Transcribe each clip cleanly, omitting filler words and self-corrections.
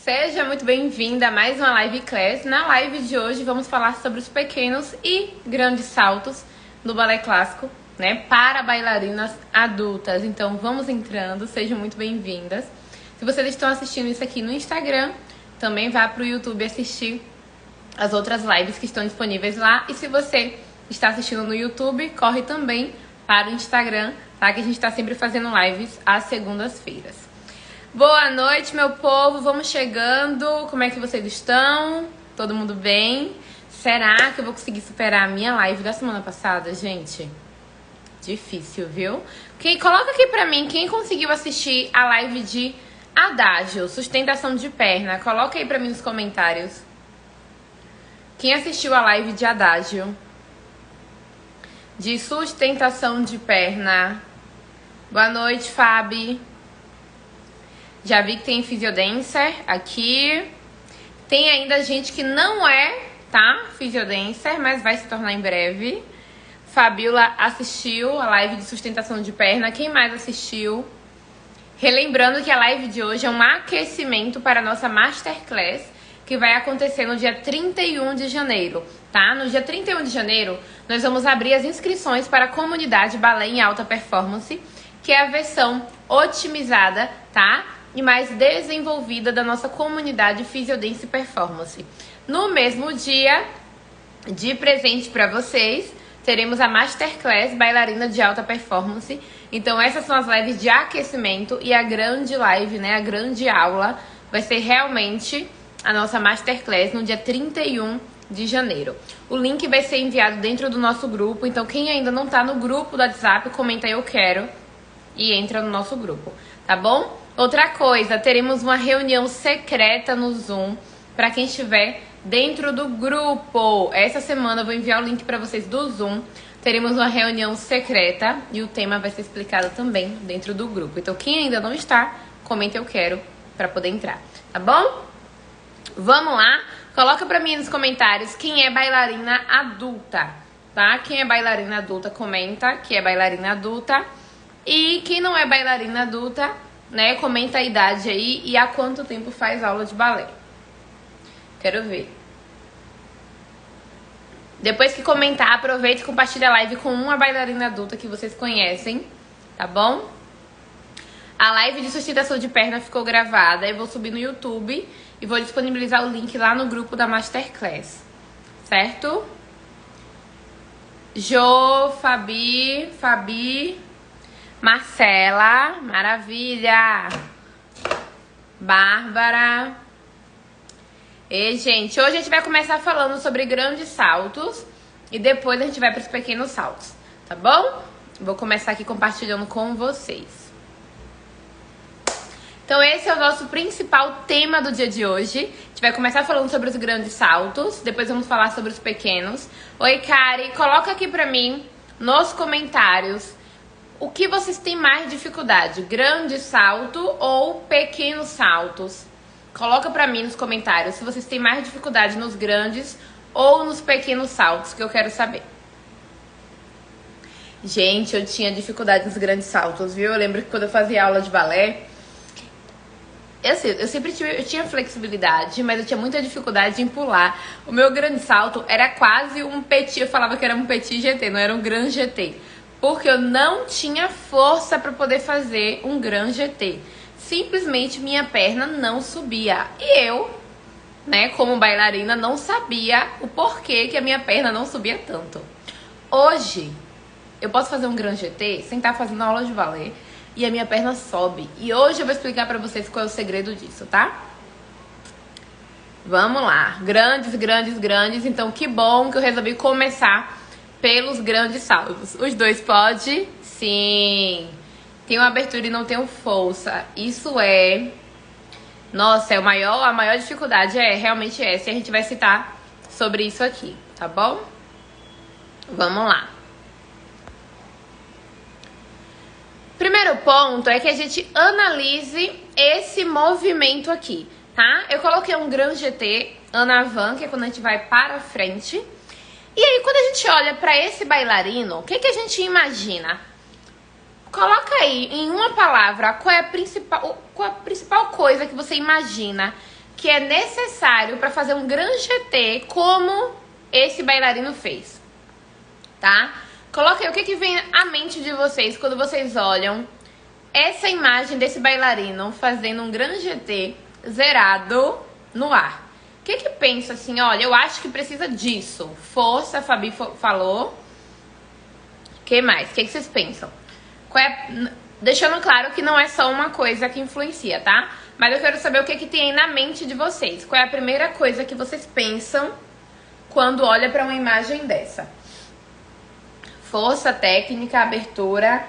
Seja muito bem-vinda a mais uma live class. Na live de hoje vamos falar sobre os pequenos e grandes saltos do balé clássico, né, para bailarinas adultas. Então vamos entrando, sejam muito bem-vindas. Se vocês estão assistindo isso aqui no Instagram, também vá para o YouTube assistir as outras lives que estão disponíveis lá. E se você está assistindo no YouTube, corre também para o Instagram, tá? Que a gente está sempre fazendo lives às segundas-feiras. Boa noite, meu povo, vamos chegando. Como é que vocês estão? Todo mundo bem? Será que eu vou conseguir superar a minha live da semana passada, gente? Difícil, viu? Coloca aqui pra mim quem conseguiu assistir a live de adágio, sustentação de perna. Coloca aí pra mim nos comentários. Quem assistiu a live de adágio? De sustentação de perna. Boa noite, Fabi. Já vi que tem fisiodancer aqui. Tem ainda gente que não é, tá? Fisiodancer, mas vai se tornar em breve. Fabiola assistiu a live de sustentação de perna. Quem mais assistiu? Relembrando que a live de hoje é um aquecimento para a nossa Masterclass, que vai acontecer no dia 31 de janeiro, tá? No dia 31 de janeiro, nós vamos abrir as inscrições para a comunidade Balé em Alta Performance, que é a versão otimizada, tá? E mais desenvolvida da nossa comunidade Fisiodance Performance. No mesmo dia, de presente para vocês, teremos a Masterclass Bailarina de Alta Performance. Então essas são as lives de aquecimento e a grande live, né, a grande aula, vai ser realmente a nossa Masterclass no dia 31 de janeiro. O link vai ser enviado dentro do nosso grupo, então quem ainda não tá no grupo do WhatsApp, comenta eu quero e entra no nosso grupo, tá bom? Outra coisa, teremos uma reunião secreta no Zoom para quem estiver dentro do grupo. Essa semana eu vou enviar o link para vocês do Zoom. Teremos uma reunião secreta e o tema vai ser explicado também dentro do grupo. Então quem ainda não está, comenta eu quero para poder entrar, tá bom? Vamos lá, coloca para mim nos comentários quem é bailarina adulta, tá? Quem é bailarina adulta, comenta que é bailarina adulta. E quem não é bailarina adulta, né, comenta a idade aí e há quanto tempo faz aula de balé. Quero ver. Depois que comentar, aproveita e compartilha a live com uma bailarina adulta que vocês conhecem, tá bom? A live de sustentação de perna ficou gravada, eu vou subir no YouTube e vou disponibilizar o link lá no grupo da Masterclass, certo? Jo, Fabi, Marcela, maravilha! Bárbara. E, gente, hoje a gente vai começar falando sobre grandes saltos e depois a gente vai para os pequenos saltos, tá bom? Vou começar aqui compartilhando com vocês. Então esse é o nosso principal tema do dia de hoje. A gente vai começar falando sobre os grandes saltos, depois vamos falar sobre os pequenos. Oi, Kari, coloca aqui pra mim nos comentários o que vocês têm mais dificuldade, grande salto ou pequenos saltos. Coloca pra mim nos comentários se vocês têm mais dificuldade nos grandes ou nos pequenos saltos, que eu quero saber. Gente, eu tinha dificuldade nos grandes saltos, viu? Eu lembro que quando eu fazia aula de balé, eu sempre tinha flexibilidade, mas eu tinha muita dificuldade em pular. O meu grande salto era quase um petit, eu falava que era um petit GT, não era um grand GT. Porque eu não tinha força para poder fazer um grand GT. Simplesmente minha perna não subia. E eu, né, como bailarina, não sabia o porquê que a minha perna não subia tanto. Hoje, eu posso fazer um grand GT sem estar fazendo aula de balé e a minha perna sobe. E hoje eu vou explicar pra vocês qual é o segredo disso, tá? Vamos lá. Grandes. Então, que bom que eu resolvi começar pelos grandes saltos. Os dois pode? Sim. Tem uma abertura e não tem força. Isso é... Nossa, a maior dificuldade é realmente essa. E a gente vai citar sobre isso aqui, tá bom? Vamos lá. Primeiro ponto é que a gente analise esse movimento aqui, tá? Eu coloquei um grand GT en avant, que é quando a gente vai para frente. E aí, quando a gente olha para esse bailarino, o que a gente imagina? Coloca aí, em uma palavra, qual é a principal coisa que você imagina que é necessário para fazer um grande GT como esse bailarino fez, tá? Coloca aí o que vem à mente de vocês quando vocês olham essa imagem desse bailarino fazendo um grande GT zerado no ar. O que pensa assim, olha, eu acho que precisa disso. Força, a Fabi falou. O que mais? O que vocês pensam? Deixando claro que não é só uma coisa que influencia, tá? Mas eu quero saber o que tem aí na mente de vocês. Qual é a primeira coisa que vocês pensam quando olha para uma imagem dessa? Força, técnica, abertura.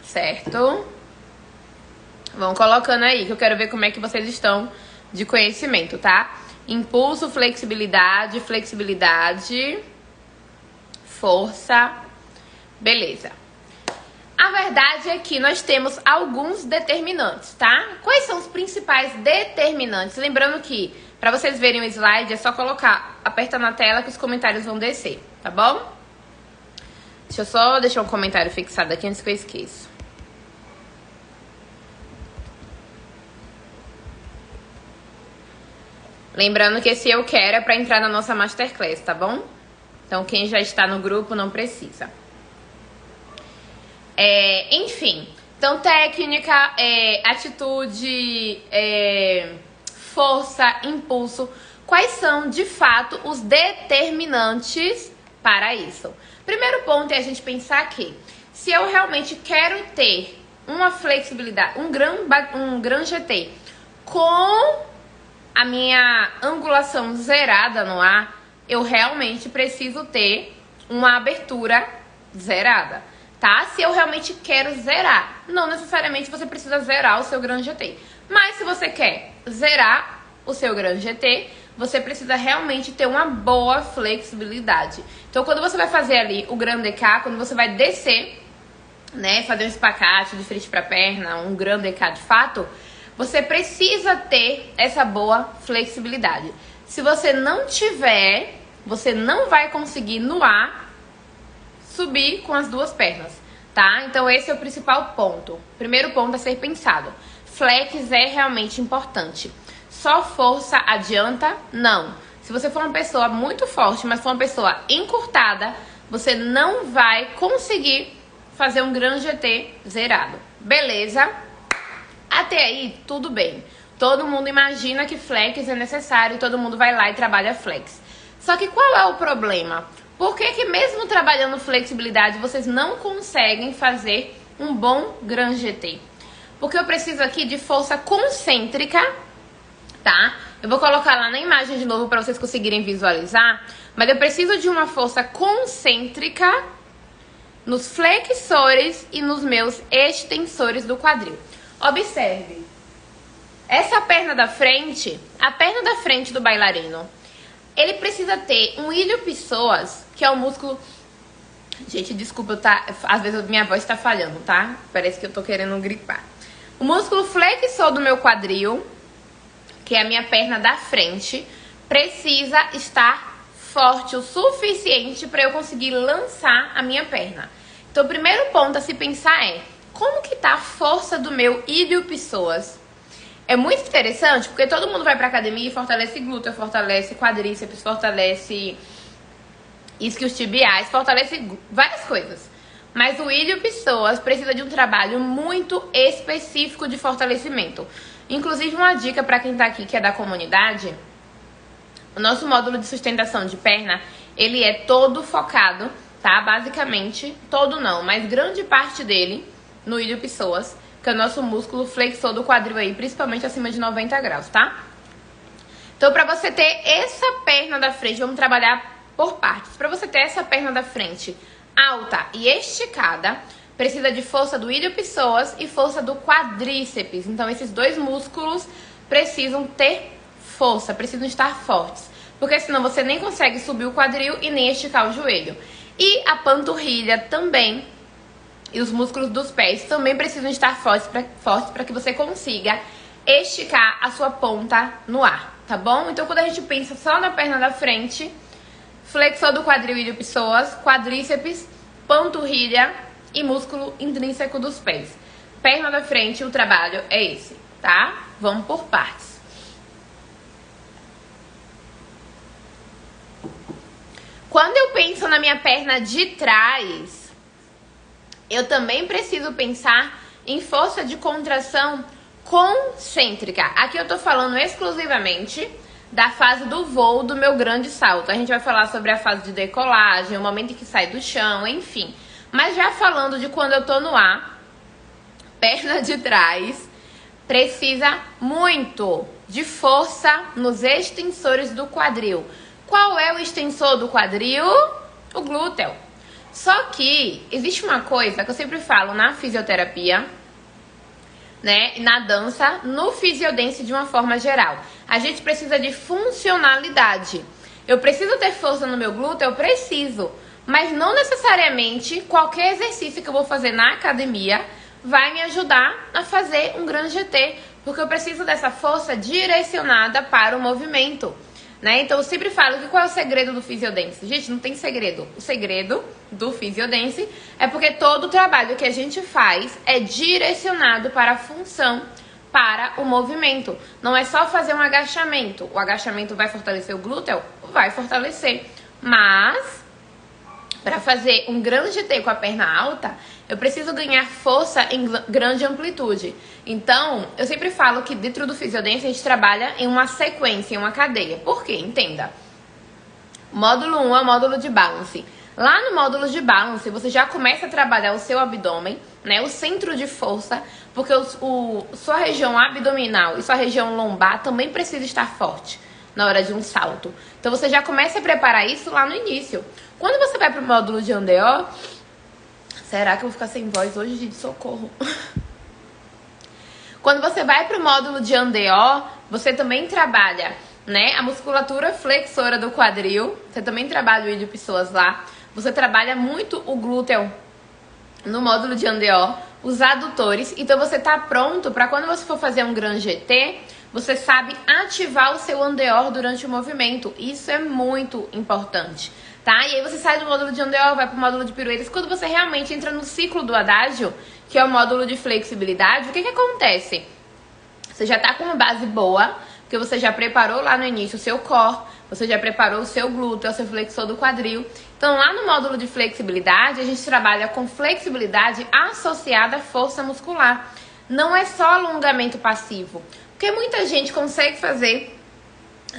Certo? Vão colocando aí, que eu quero ver como é que vocês estão de conhecimento, tá? Impulso, flexibilidade, força. Beleza. A verdade é que nós temos alguns determinantes, tá? Quais são os principais determinantes? Lembrando que, para vocês verem o slide, é só colocar, aperta na tela que os comentários vão descer, tá bom? Deixa eu só deixar um comentário fixado aqui antes que eu esqueça. Lembrando que esse eu quero é para entrar na nossa Masterclass, tá bom? Então, quem já está no grupo não precisa. Enfim, então técnica, atitude, força, impulso. Quais são, de fato, os determinantes para isso? Primeiro ponto é a gente pensar que se eu realmente quero ter uma flexibilidade, um gran GT com a minha angulação zerada no ar, eu realmente preciso ter uma abertura zerada, tá? Se eu realmente quero zerar, não necessariamente você precisa zerar o seu Gran GT, mas se você quer zerar o seu Gran GT, você precisa realmente ter uma boa flexibilidade. Então, quando você vai fazer ali o Gran DK, quando você vai descer, né, fazer um espacate de frente para perna, um Gran DK de fato, você precisa ter essa boa flexibilidade. Se você não tiver, você não vai conseguir no ar subir com as duas pernas, tá? Então esse é o principal ponto. Primeiro ponto a ser pensado. Flex é realmente importante. Só força adianta? Não. Se você for uma pessoa muito forte, mas for uma pessoa encurtada, você não vai conseguir fazer um Gran GT zerado. Beleza? Até aí, tudo bem. Todo mundo imagina que flex é necessário, todo mundo vai lá e trabalha flex. Só que qual é o problema? Por que mesmo trabalhando flexibilidade, vocês não conseguem fazer um bom Gran GT? Porque eu preciso aqui de força concêntrica, tá? Eu vou colocar lá na imagem de novo para vocês conseguirem visualizar, mas eu preciso de uma força concêntrica nos flexores e nos meus extensores do quadril. Observe, essa perna da frente, a perna da frente do bailarino, ele precisa ter um ilho-psoas, que é o músculo... Gente, desculpa, às vezes minha voz tá falhando, tá? Parece que eu tô querendo gripar. O músculo flexor do meu quadril, que é a minha perna da frente, precisa estar forte o suficiente para eu conseguir lançar a minha perna. Então, o primeiro ponto a se pensar é... como que tá a força do meu ilho-psoas? É muito interessante, porque todo mundo vai pra academia e fortalece glúteo, fortalece quadríceps, fortalece isquios tibiais, fortalece várias coisas. Mas o ilho-psoas precisa de um trabalho muito específico de fortalecimento. Inclusive, uma dica pra quem tá aqui, que é da comunidade, o nosso módulo de sustentação de perna, ele é todo focado, tá? Basicamente, todo não, mas grande parte dele no ilho-psoas, que é o nosso músculo flexor do quadril aí, principalmente acima de 90 graus, tá? Então, pra você ter essa perna da frente, vamos trabalhar por partes. Pra você ter essa perna da frente alta e esticada, precisa de força do ilho-psoas e força do quadríceps. Então, esses dois músculos precisam ter força, precisam estar fortes. Porque senão você nem consegue subir o quadril e nem esticar o joelho. E a panturrilha também, e os músculos dos pés também precisam estar fortes para que você consiga esticar a sua ponta no ar, tá bom? Então, quando a gente pensa só na perna da frente, flexor do quadril e ilho-psoas, quadríceps, panturrilha e músculo intrínseco dos pés. Perna da frente, o trabalho é esse. tá? Vamos por partes. Quando eu penso na minha perna de trás, eu também preciso pensar em força de contração concêntrica. Aqui eu tô falando exclusivamente da fase do voo do meu grande salto. A gente vai falar sobre a fase de decolagem, o momento em que sai do chão, enfim. Mas já falando de quando eu tô no ar, perna de trás precisa muito de força nos extensores do quadril. Qual é o extensor do quadril? O glúteo. Só que existe uma coisa que eu sempre falo na fisioterapia, né, na dança, no fisiodance de uma forma geral. A gente precisa de funcionalidade. Eu preciso ter força no meu glúteo? Eu preciso. Mas não necessariamente qualquer exercício que eu vou fazer na academia vai me ajudar a fazer um grande GT, porque eu preciso dessa força direcionada para o movimento, né? Então eu sempre falo que qual é o segredo do fisiodance? Gente, não tem segredo. O segredo do fisiodance é porque todo o trabalho que a gente faz é direcionado para a função, para o movimento. Não é só fazer um agachamento. O agachamento vai fortalecer o glúteo? Vai fortalecer. Mas para fazer um grande GT com a perna alta, eu preciso ganhar força em grande amplitude. Então, eu sempre falo que dentro do fisiodance a gente trabalha em uma sequência, em uma cadeia. Por quê? Entenda. Módulo 1 é o módulo de balance. Lá no módulo de balance, você já começa a trabalhar o seu abdômen, né, o centro de força, porque sua região abdominal e sua região lombar também precisa estar forte na hora de um salto. Então, você já começa a preparar isso lá no início. Quando você vai para o módulo de andeó... Será que eu vou ficar sem voz hoje, gente? Socorro. Quando você vai para o módulo de andeó, você também trabalha, né, a musculatura flexora do quadril. Você também trabalha o ilho-psoas lá. Você trabalha muito o glúteo no módulo de andeó, os adutores. Então você tá pronto para quando você for fazer um grande GT, você sabe ativar o seu andeor durante o movimento. Isso é muito importante, tá? E aí você sai do módulo de andeó, vai pro módulo de piruetas. Quando você realmente entra no ciclo do adágio, que é o módulo de flexibilidade, o que que acontece? Você já tá com uma base boa, porque você já preparou lá no início o seu core, você já preparou o seu glúteo, o seu flexor do quadril. Então lá no módulo de flexibilidade, a gente trabalha com flexibilidade associada à força muscular. Não é só alongamento passivo, porque muita gente consegue fazer,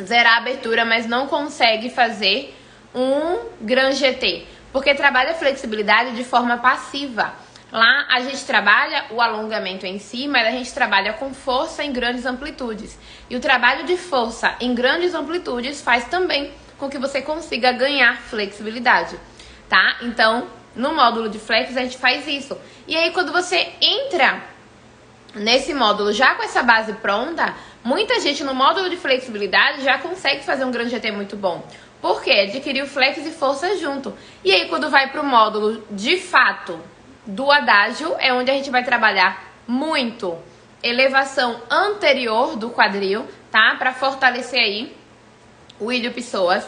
zerar a abertura, mas não consegue fazer um grande GT, porque trabalha a flexibilidade de forma passiva. Lá a gente trabalha o alongamento em si, mas a gente trabalha com força em grandes amplitudes. E o trabalho de força em grandes amplitudes faz também com que você consiga ganhar flexibilidade, tá? Então, no módulo de flex a gente faz isso. E aí quando você entra nesse módulo já com essa base pronta, muita gente no módulo de flexibilidade já consegue fazer um grande GT muito bom. Por quê? Adquiriu flex e força junto. E aí quando vai para o módulo de fato do adágio, é onde a gente vai trabalhar muito elevação anterior do quadril, tá? Para fortalecer aí o ilho-psoas,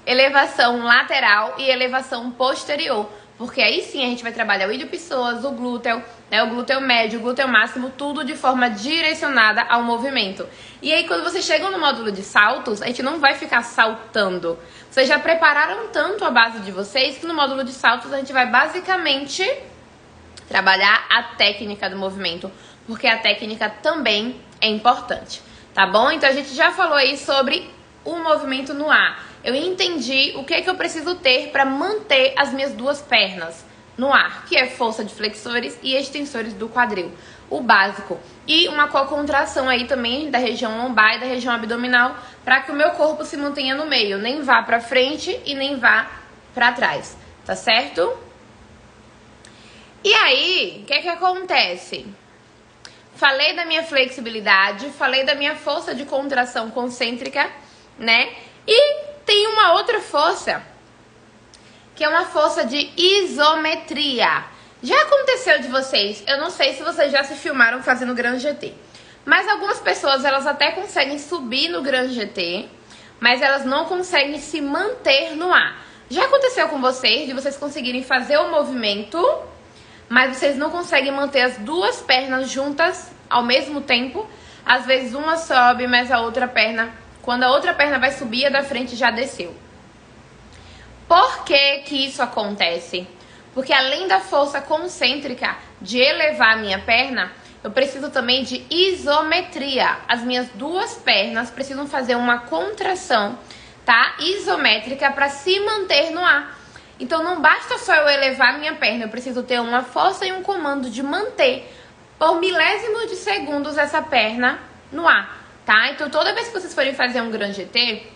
elevação lateral e elevação posterior. Porque aí sim a gente vai trabalhar o ilho-psoas, o glúteo, né, o glúteo médio, o glúteo máximo, tudo de forma direcionada ao movimento. E aí quando vocês chegam no módulo de saltos, a gente não vai ficar saltando. Vocês já prepararam tanto a base de vocês que no módulo de saltos a gente vai basicamente trabalhar a técnica do movimento, porque a técnica também é importante, tá bom? Então a gente já falou aí sobre o movimento no ar. Eu entendi o que é que eu preciso ter para manter as minhas duas pernas no ar, que é força de flexores e extensores do quadril, o básico. E uma cocontração aí também da região lombar e da região abdominal, para que o meu corpo se mantenha no meio, nem vá para frente e nem vá para trás, tá certo? E aí, o que é que acontece? Falei da minha flexibilidade, falei da minha força de contração concêntrica, né? E tem uma outra força, que é uma força de isometria. Já aconteceu de vocês, eu não sei se vocês já se filmaram fazendo grande GT, mas algumas pessoas, elas até conseguem subir no grande GT, mas elas não conseguem se manter no ar. Já aconteceu com vocês, de vocês conseguirem fazer o movimento, mas vocês não conseguem manter as duas pernas juntas ao mesmo tempo? Às vezes uma sobe, mas a outra perna, quando a outra perna vai subir, a da frente já desceu. Por que que isso acontece? Porque além da força concêntrica de elevar a minha perna, eu preciso também de isometria. As minhas duas pernas precisam fazer uma contração, tá? Isométrica para se manter no ar. Então não basta só eu elevar a minha perna, eu preciso ter uma força e um comando de manter por milésimos de segundos essa perna no ar, tá? Então toda vez que vocês forem fazer um grande GT,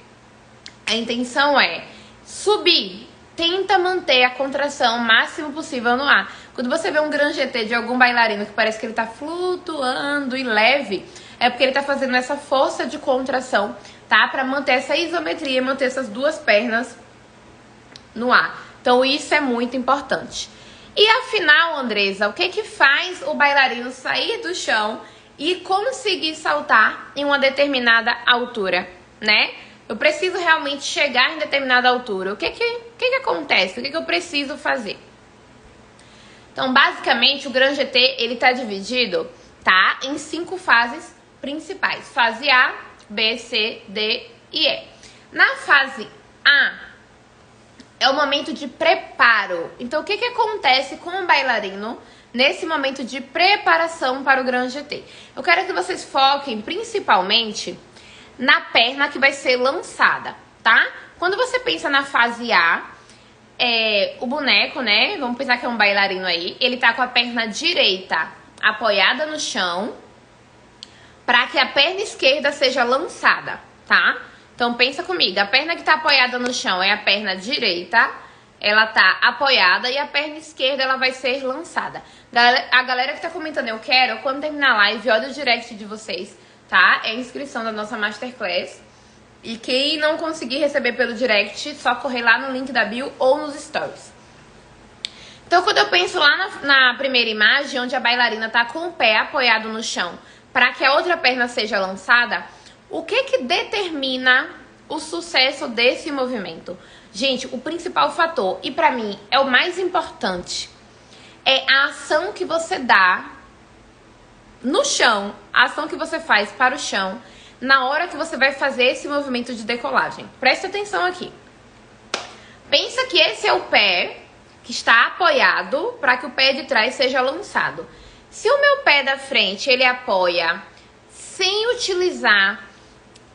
a intenção é subir, tenta manter a contração o máximo possível no ar. Quando você vê um grande GT de algum bailarino que parece que ele tá flutuando e leve, é porque ele tá fazendo essa força de contração, tá? Pra manter essa isometria e manter essas duas pernas no ar. Então isso é muito importante. E afinal, Andresa, o que que faz o bailarino sair do chão e conseguir saltar em uma determinada altura, né? Eu preciso realmente chegar em determinada altura. O que que acontece? O que que eu preciso fazer? Então, basicamente, o Grand GT, ele tá dividido, tá, em 5 fases principais. Fase A, B, C, D e E. Na fase A, é o momento de preparo. Então, o que que acontece com o bailarino nesse momento de preparação para o Grand GT? Eu quero que vocês foquem principalmente na perna que vai ser lançada, tá? Quando você pensa na fase A, o boneco, né? Vamos pensar que é um bailarino aí. Ele tá com a perna direita apoiada no chão para que a perna esquerda seja lançada, tá? Então pensa comigo, a perna que tá apoiada no chão é a perna direita, ela tá apoiada e a perna esquerda ela vai ser lançada. A galera que tá comentando eu quero, quando terminar a live, olha o direct de vocês, tá? É a inscrição da nossa Masterclass. E quem não conseguir receber pelo direct, só correr lá no link da bio ou nos stories. Então, quando eu penso lá na primeira imagem, onde a bailarina tá com o pé apoiado no chão, para que a outra perna seja lançada, o que que determina o sucesso desse movimento? Gente, o principal fator, e para mim é o mais importante, é a ação que você dá no chão, a ação que você faz para o chão, na hora que você vai fazer esse movimento de decolagem. Preste atenção aqui. Pensa que esse é o pé que está apoiado para que o pé de trás seja lançado. Se o meu pé da frente ele apoia sem utilizar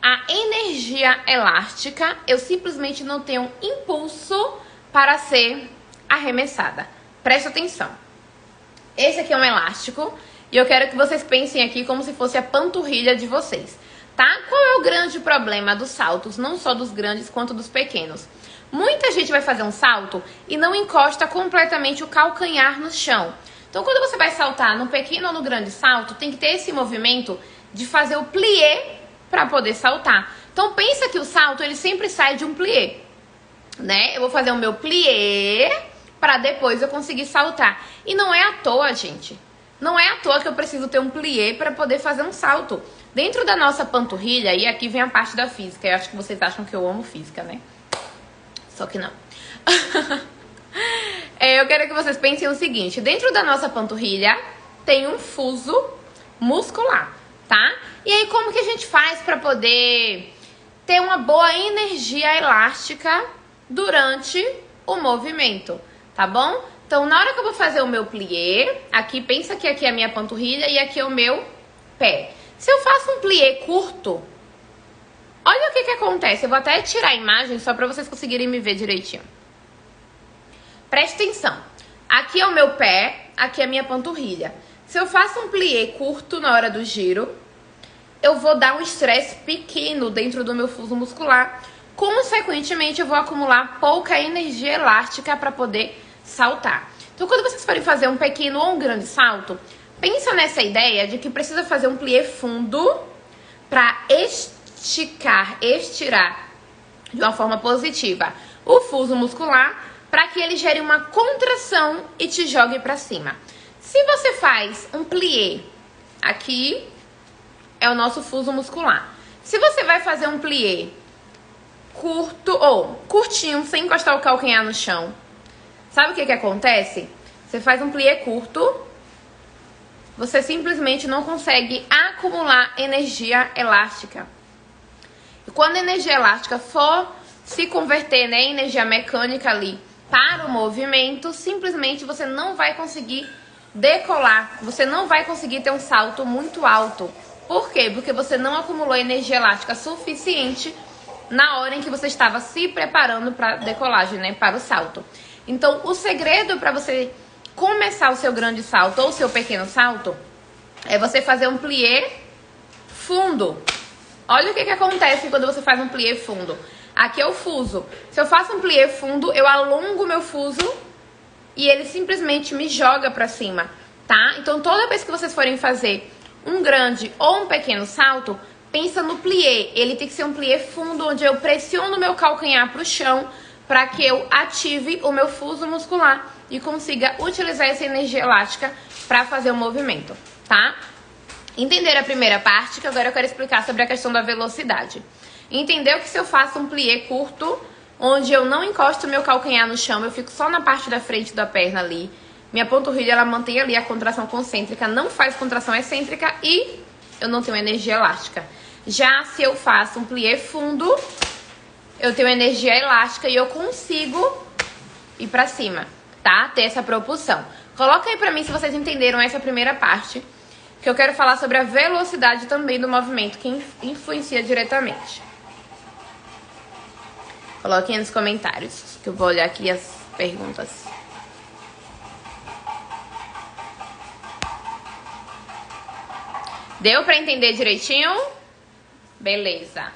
a energia elástica, eu simplesmente não tenho impulso para ser arremessada. Preste atenção. Esse aqui é um elástico e eu quero que vocês pensem aqui como se fosse a panturrilha de vocês. Tá? Qual é o grande problema dos saltos, não só dos grandes quanto dos pequenos? Muita gente vai fazer um salto e não encosta completamente o calcanhar no chão. Então, quando você vai saltar no pequeno ou no grande salto, tem que ter esse movimento de fazer o plié para poder saltar. Então, pensa que o salto ele sempre sai de um plié, né? Eu vou fazer o meu plié para depois eu conseguir saltar. E não é à toa, gente. Não é à toa que eu preciso ter um plié para poder fazer um salto. Dentro da nossa panturrilha, e aqui vem a parte da física. Eu acho que vocês acham que eu amo física, né? Só que não. Eu quero que vocês pensem o seguinte. Dentro da nossa panturrilha tem um fuso muscular, tá? E aí, como que a gente faz para poder ter uma boa energia elástica durante o movimento, tá bom? Então, na hora que eu vou fazer o meu plié, aqui, pensa que aqui é a minha panturrilha e aqui é o meu pé. Se eu faço um plié curto, olha o que que acontece. Eu vou até tirar a imagem só para vocês conseguirem me ver direitinho. Preste atenção. Aqui é o meu pé, aqui é a minha panturrilha. Se eu faço um plié curto na hora do giro, eu vou dar um estresse pequeno dentro do meu fuso muscular. Consequentemente, eu vou acumular pouca energia elástica para poder saltar. Então, quando vocês forem fazer um pequeno ou um grande salto, pensa nessa ideia de que precisa fazer um plié fundo para estirar de uma forma positiva o fuso muscular para que ele gere uma contração e te jogue para cima. Se você faz um plié, aqui é o nosso fuso muscular. Se você vai fazer um plié curto ou curtinho, sem encostar o calcanhar no chão, sabe o que que acontece? Você faz um plié curto, você simplesmente não consegue acumular energia elástica. E quando a energia elástica for se converter, né, em energia mecânica ali para o movimento, simplesmente você não vai conseguir decolar, você não vai conseguir ter um salto muito alto. Por quê? Porque você não acumulou energia elástica suficiente na hora em que você estava se preparando para a decolagem, né, para o salto. Então, o segredo para você começar o seu grande salto ou o seu pequeno salto é você fazer um plié fundo. Olha o que acontece quando você faz um plié fundo. Aqui é o fuso. Se eu faço um plié fundo, eu alongo o meu fuso e ele simplesmente me joga para cima, tá? Então, toda vez que vocês forem fazer um grande ou um pequeno salto, pensa no plié. Ele tem que ser um plié fundo, onde eu pressiono o meu calcanhar para o chão para que eu ative o meu fuso muscular e consiga utilizar essa energia elástica para fazer o movimento, tá? Entenderam a primeira parte, que agora eu quero explicar sobre a questão da velocidade. Entendeu que se eu faço um plié curto, onde eu não encosto meu calcanhar no chão, eu fico só na parte da frente da perna ali, minha panturrilha ela mantém ali a contração concêntrica, não faz contração excêntrica e eu não tenho energia elástica. Já se eu faço um plié fundo, eu tenho energia elástica e eu consigo ir pra cima, tá? Ter essa propulsão. Coloca aí pra mim se vocês entenderam essa primeira parte, que eu quero falar sobre a velocidade também do movimento, que influencia diretamente. Coloquem aí nos comentários, que eu vou olhar aqui as perguntas. Deu pra entender direitinho? Beleza.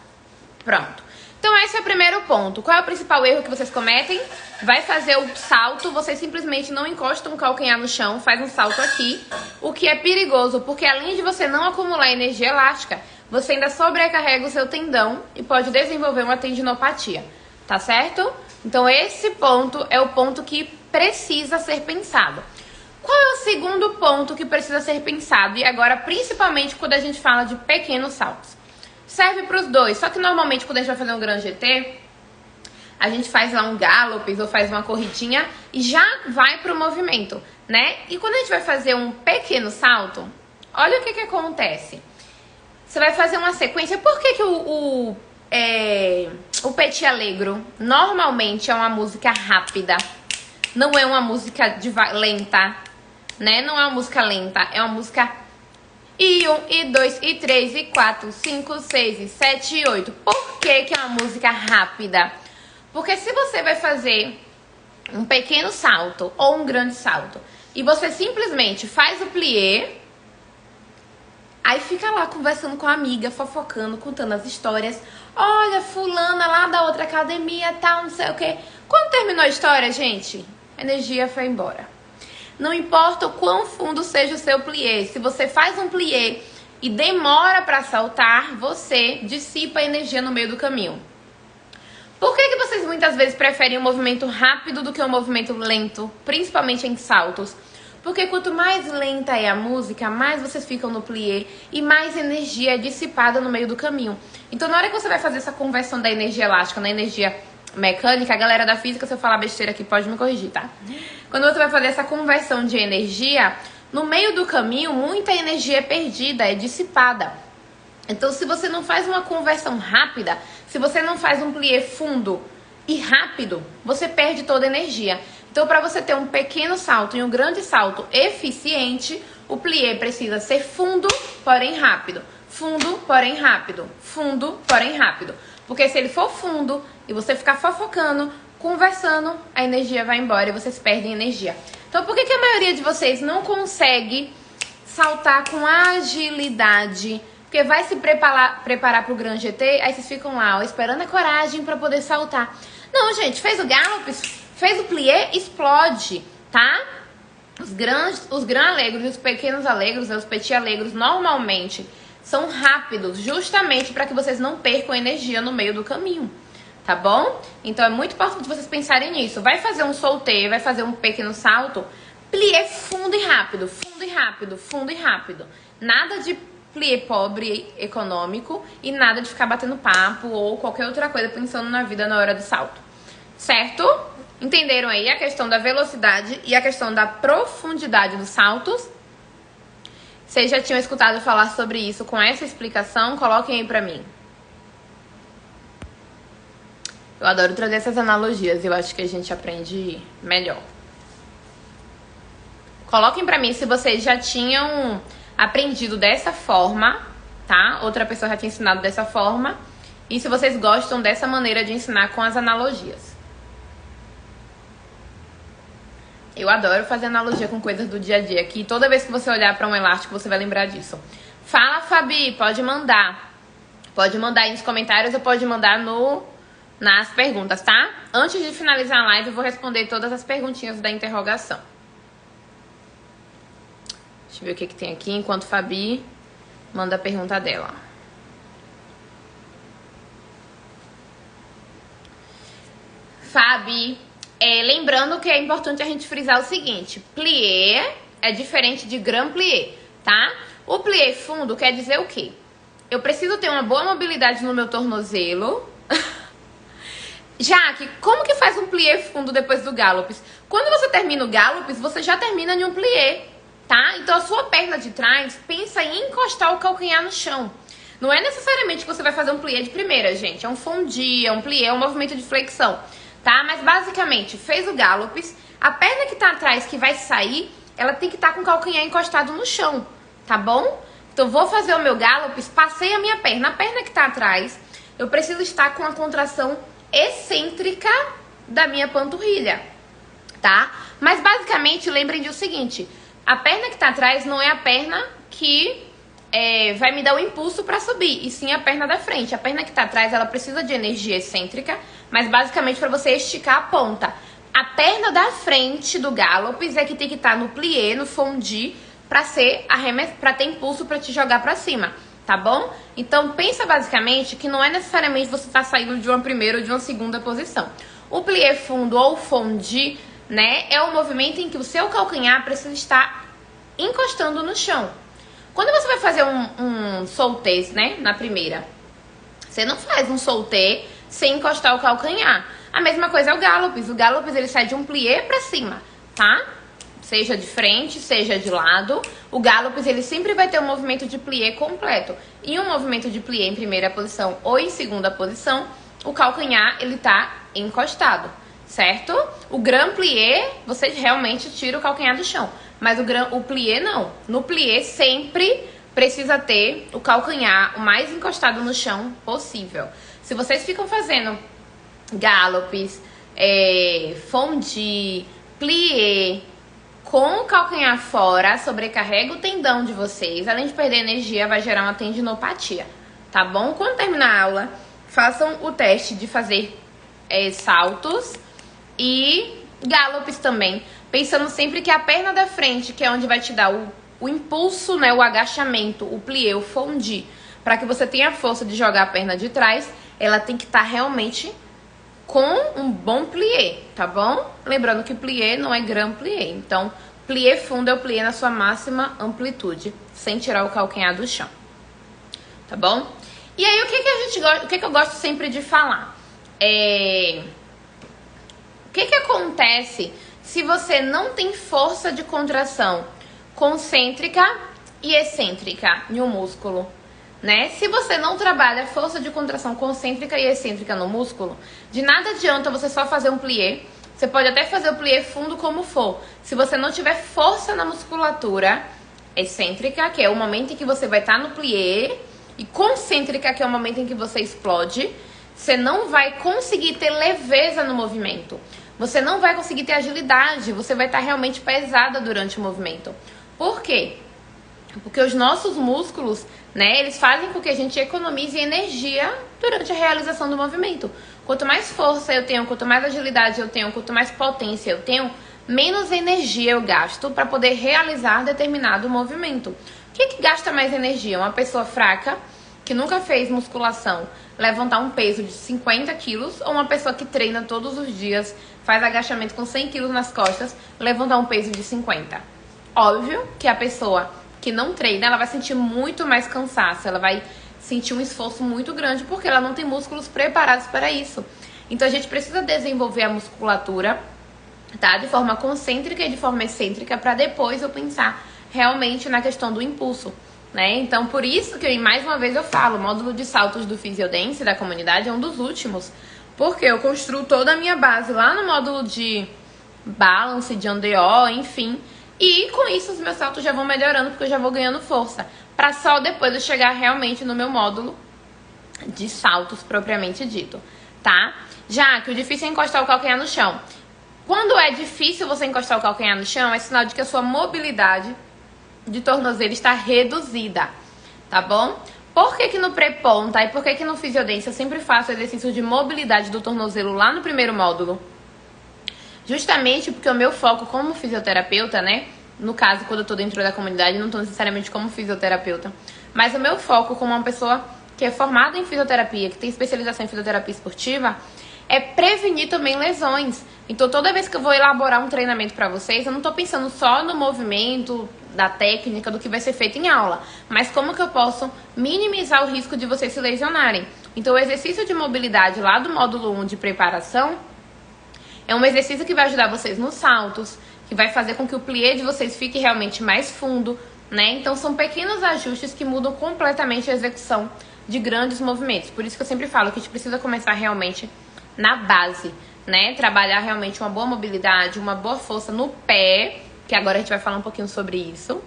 Pronto. Então esse é o primeiro ponto. Qual é o principal erro que vocês cometem? Vai fazer o salto, vocês simplesmente não encostam o calcanhar no chão, faz um salto aqui, o que é perigoso, porque além de você não acumular energia elástica, você ainda sobrecarrega o seu tendão e pode desenvolver uma tendinopatia, tá certo? Então esse ponto é o ponto que precisa ser pensado. Qual é o segundo ponto que precisa ser pensado? E agora, principalmente quando a gente fala de pequenos saltos. Serve para os dois, só que normalmente quando a gente vai fazer um grande GT, a gente faz lá um gallop ou faz uma corridinha e já vai pro movimento, né? E quando a gente vai fazer um pequeno salto, olha o que acontece. Você vai fazer uma sequência. Por que o Petit Allegro normalmente é uma música rápida? Não é uma música lenta, né? Não é uma música lenta, é uma música e 1, e 2, e 3, e 4, 5, 6, e 7, e 8. Por que é uma música rápida? Porque se você vai fazer um pequeno salto ou um grande salto e você simplesmente faz o plié, aí fica lá conversando com a amiga, fofocando, contando as histórias. Olha, fulana lá da outra academia, tal, não sei o quê. Quando terminou a história, gente, a energia foi embora. Não importa o quão fundo seja o seu plié, se você faz um plié e demora para saltar, você dissipa a energia no meio do caminho. Por que vocês muitas vezes preferem um movimento rápido do que um movimento lento, principalmente em saltos? Porque quanto mais lenta é a música, mais vocês ficam no plié e mais energia é dissipada no meio do caminho. Então, na hora que você vai fazer essa conversão da energia elástica na energia mecânica, a galera da física, se eu falar besteira aqui, pode me corrigir, tá? Quando você vai fazer essa conversão de energia, no meio do caminho, muita energia é perdida, é dissipada. Então, se você não faz uma conversão rápida, se você não faz um plié fundo e rápido, você perde toda a energia. Então, para você ter um pequeno salto e um grande salto eficiente, o plié precisa ser fundo, porém rápido. Fundo, porém rápido. Fundo, porém rápido. Porque se ele for fundo e você ficar fofocando, conversando, a energia vai embora e vocês perdem energia. Então, por que a maioria de vocês não consegue saltar com agilidade? Porque vai se preparar para o grande GT, aí vocês ficam lá, ó, esperando a coragem para poder saltar. Não, gente, fez o gallop, fez o plié, explode, tá? Os grandes alegros e os pequenos alegros, os petit alegros, normalmente são rápidos, justamente para que vocês não percam energia no meio do caminho, tá bom? Então é muito importante vocês pensarem nisso. Vai fazer um solteio, vai fazer um pequeno salto, plié fundo e rápido, fundo e rápido, fundo e rápido. Nada de plié pobre econômico e nada de ficar batendo papo ou qualquer outra coisa pensando na vida na hora do salto, certo? Entenderam aí a questão da velocidade e a questão da profundidade dos saltos? Vocês já tinham escutado falar sobre isso com essa explicação? Coloquem aí pra mim. Eu adoro trazer essas analogias, eu acho que a gente aprende melhor. Coloquem pra mim se vocês já tinham aprendido dessa forma, tá? Outra pessoa já tinha ensinado dessa forma. E se vocês gostam dessa maneira de ensinar com as analogias. Eu adoro fazer analogia com coisas do dia a dia, que toda vez que você olhar pra um elástico, você vai lembrar disso. Fala, Fabi, pode mandar. Pode mandar aí nos comentários ou pode mandar nas perguntas, tá? Antes de finalizar a live, eu vou responder todas as perguntinhas da interrogação. Deixa eu ver o que tem aqui, enquanto Fabi manda a pergunta dela. Fabi, lembrando que é importante a gente frisar o seguinte, plié é diferente de grand plié, tá? O plié fundo quer dizer o quê? Eu preciso ter uma boa mobilidade no meu tornozelo. Jaque, como que faz um plié fundo depois do gallopes? Quando você termina o gallopes, você já termina em um plié, tá? Então a sua perna de trás, pensa em encostar o calcanhar no chão. Não é necessariamente que você vai fazer um plié de primeira, gente. É um fondue, é um plié, é um movimento de flexão, tá? Mas basicamente, fez o gallopes, a perna que tá atrás, que vai sair, ela tem que estar com o calcanhar encostado no chão, tá bom? Então vou fazer o meu gallopes, passei a minha perna. A perna que tá atrás, eu preciso estar com a contração excêntrica da minha panturrilha, tá? Mas basicamente, lembrem do seguinte, a perna que tá atrás não é a perna que vai me dar o impulso pra subir, e sim a perna da frente. A perna que tá atrás, ela precisa de energia excêntrica, mas basicamente para você esticar a ponta. A perna da frente do gallopes é que tem que estar no plié, no fondue, pra ter impulso pra te jogar pra cima, tá bom? Então pensa basicamente que não é necessariamente você tá saindo de uma primeira ou de uma segunda posição. O plié fundo ou fondue, né, é um movimento em que o seu calcanhar precisa estar encostando no chão. Quando você vai fazer um solté, né, na primeira, você não faz um solté sem encostar o calcanhar. A mesma coisa é o gallopes. O gallopes, ele sai de um plié pra cima, tá? Seja de frente, seja de lado. O gallopes, ele sempre vai ter um movimento de plié completo. E um movimento de plié em primeira posição ou em segunda posição, o calcanhar, ele tá encostado, certo? O grand plié, você realmente tira o calcanhar do chão. Mas o plié não. No plié sempre precisa ter o calcanhar o mais encostado no chão possível. Se vocês ficam fazendo gallopes, fondue, plié, com o calcanhar fora, sobrecarrega o tendão de vocês. Além de perder energia, vai gerar uma tendinopatia, tá bom? Quando terminar a aula, façam o teste de fazer saltos e gallopes também. Pensando sempre que a perna da frente, que é onde vai te dar o impulso, né, o agachamento, o plié, o fondue, para que você tenha força de jogar a perna de trás, ela tem que estar realmente com um bom plié, tá bom? Lembrando que plié não é grand plié. Então, plié fundo é o plié na sua máxima amplitude, sem tirar o calcanhar do chão, tá bom? E aí, o que eu gosto sempre de falar? O que acontece se você não tem força de contração concêntrica e excêntrica em um músculo, né? Se você não trabalha força de contração concêntrica e excêntrica no músculo, de nada adianta você só fazer um plié. Você pode até fazer o plié fundo como for. Se você não tiver força na musculatura excêntrica, que é o momento em que você vai estar no plié, e concêntrica, que é o momento em que você explode, você não vai conseguir ter leveza no movimento. Você não vai conseguir ter agilidade, você vai estar realmente pesada durante o movimento. Por quê? Porque os nossos músculos, né, eles fazem com que a gente economize energia durante a realização do movimento. Quanto mais força eu tenho, quanto mais agilidade eu tenho, quanto mais potência eu tenho, menos energia eu gasto para poder realizar determinado movimento. O que gasta mais energia? Uma pessoa fraca, que nunca fez musculação, levantar um peso de 50 quilos, ou uma pessoa que treina todos os dias, faz agachamento com 100 quilos nas costas, levantar um peso de 50. Óbvio que a pessoa que não treina, ela vai sentir muito mais cansaço, ela vai sentir um esforço muito grande, porque ela não tem músculos preparados para isso. Então a gente precisa desenvolver a musculatura, tá? De forma concêntrica e de forma excêntrica, para depois eu pensar realmente na questão do impulso, né? Então, por isso que, mais uma vez eu falo, o módulo de saltos do Physiodance da comunidade é um dos últimos, porque eu construo toda a minha base lá no módulo de balance, de on-the-all, enfim, e com isso os meus saltos já vão melhorando, porque eu já vou ganhando força, para só depois eu chegar realmente no meu módulo de saltos propriamente dito, tá? Já que o difícil é encostar o calcanhar no chão. Quando é difícil você encostar o calcanhar no chão, é sinal de que a sua mobilidade de tornozelo está reduzida, tá bom? Por que que no pré-ponta e por que que no Physiodance eu sempre faço exercício de mobilidade do tornozelo lá no primeiro módulo? Justamente porque o meu foco como fisioterapeuta, né? No caso, quando eu tô dentro da comunidade, não tô necessariamente como fisioterapeuta, mas o meu foco como uma pessoa que é formada em fisioterapia, que tem especialização em fisioterapia esportiva, é prevenir também lesões. Então, toda vez que eu vou elaborar um treinamento para vocês, eu não tô pensando só no movimento, da técnica, do que vai ser feito em aula, mas como que eu posso minimizar o risco de vocês se lesionarem. Então, o exercício de mobilidade lá do módulo 1 de preparação é um exercício que vai ajudar vocês nos saltos, que vai fazer com que o plié de vocês fique realmente mais fundo, né? Então, são pequenos ajustes que mudam completamente a execução de grandes movimentos. Por isso que eu sempre falo que a gente precisa começar realmente na base, né? Trabalhar realmente uma boa mobilidade, uma boa força no pé, que agora a gente vai falar um pouquinho sobre isso.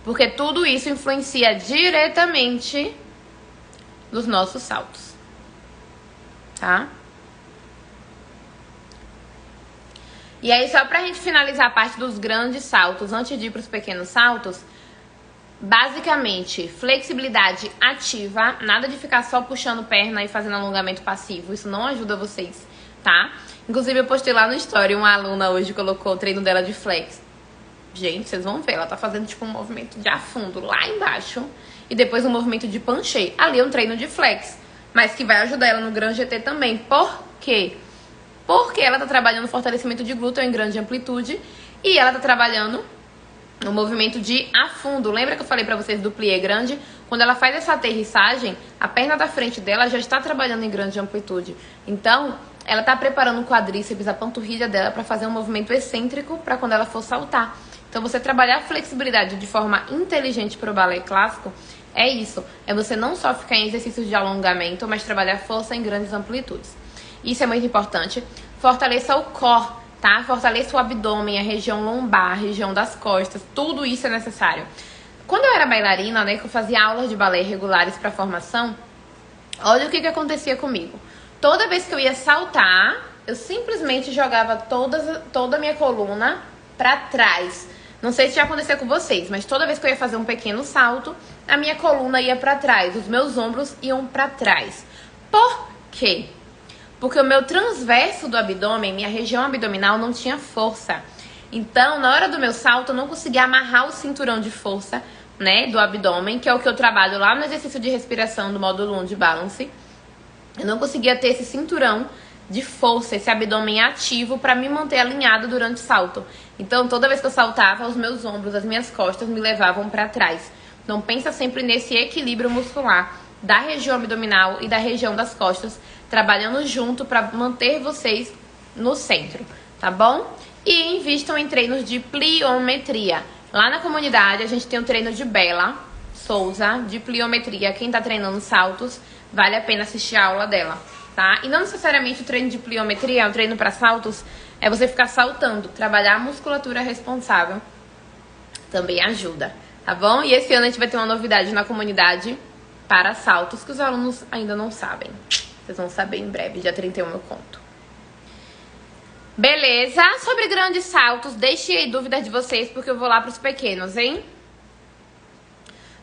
Porque tudo isso influencia diretamente nos nossos saltos, tá? E aí, só pra gente finalizar a parte dos grandes saltos, antes de ir pros pequenos saltos, basicamente, flexibilidade ativa, nada de ficar só puxando perna e fazendo alongamento passivo, isso não ajuda vocês, tá? Inclusive, eu postei lá no story, uma aluna hoje colocou o treino dela de flex. Gente, vocês vão ver, ela tá fazendo tipo um movimento de afundo lá embaixo e depois um movimento de penché. Ali é um treino de flex, mas que vai ajudar ela no Grand GT também. Por quê? Porque ela tá trabalhando fortalecimento de glúteo em grande amplitude e ela tá trabalhando o movimento de afundo. Lembra que eu falei pra vocês do plié grande? Quando ela faz essa aterrissagem, a perna da frente dela já está trabalhando em grande amplitude. Então, ela tá preparando o quadríceps, a panturrilha dela para fazer um movimento excêntrico para quando ela for saltar. Então, você trabalhar a flexibilidade de forma inteligente para o balé clássico é isso. É você não só ficar em exercícios de alongamento, mas trabalhar força em grandes amplitudes. Isso é muito importante. Fortaleça o core, tá? Fortaleça o abdômen, a região lombar, a região das costas. Tudo isso é necessário. Quando eu era bailarina, né, que eu fazia aulas de balé regulares para formação, olha o que acontecia comigo. Toda vez que eu ia saltar, eu simplesmente jogava toda a minha coluna para trás. Não sei se já aconteceu com vocês, mas toda vez que eu ia fazer um pequeno salto, a minha coluna ia para trás, os meus ombros iam para trás. Por quê? Porque o meu transverso do abdômen, minha região abdominal, não tinha força. Então, na hora do meu salto, eu não conseguia amarrar o cinturão de força, né, do abdômen, que é o que eu trabalho lá no exercício de respiração do módulo 1 de balance. Eu não conseguia ter esse cinturão de força, esse abdômen ativo para me manter alinhado durante o salto. Então, toda vez que eu saltava, os meus ombros, as minhas costas me levavam para trás. Então, pensa sempre nesse equilíbrio muscular da região abdominal e da região das costas, trabalhando junto para manter vocês no centro, tá bom? E invistam em treinos de pliometria. Lá na comunidade, a gente tem o treino de Bela Souza, de pliometria. Quem tá treinando saltos, vale a pena assistir a aula dela, tá? E não necessariamente o treino de pliometria, o treino para saltos, é você ficar saltando. Trabalhar a musculatura responsável também ajuda, tá bom? E esse ano a gente vai ter uma novidade na comunidade para saltos, que os alunos ainda não sabem. Vocês vão saber em breve, dia 31 eu conto. Beleza? Sobre grandes saltos, deixe aí dúvidas de vocês, porque eu vou lá para os pequenos, hein?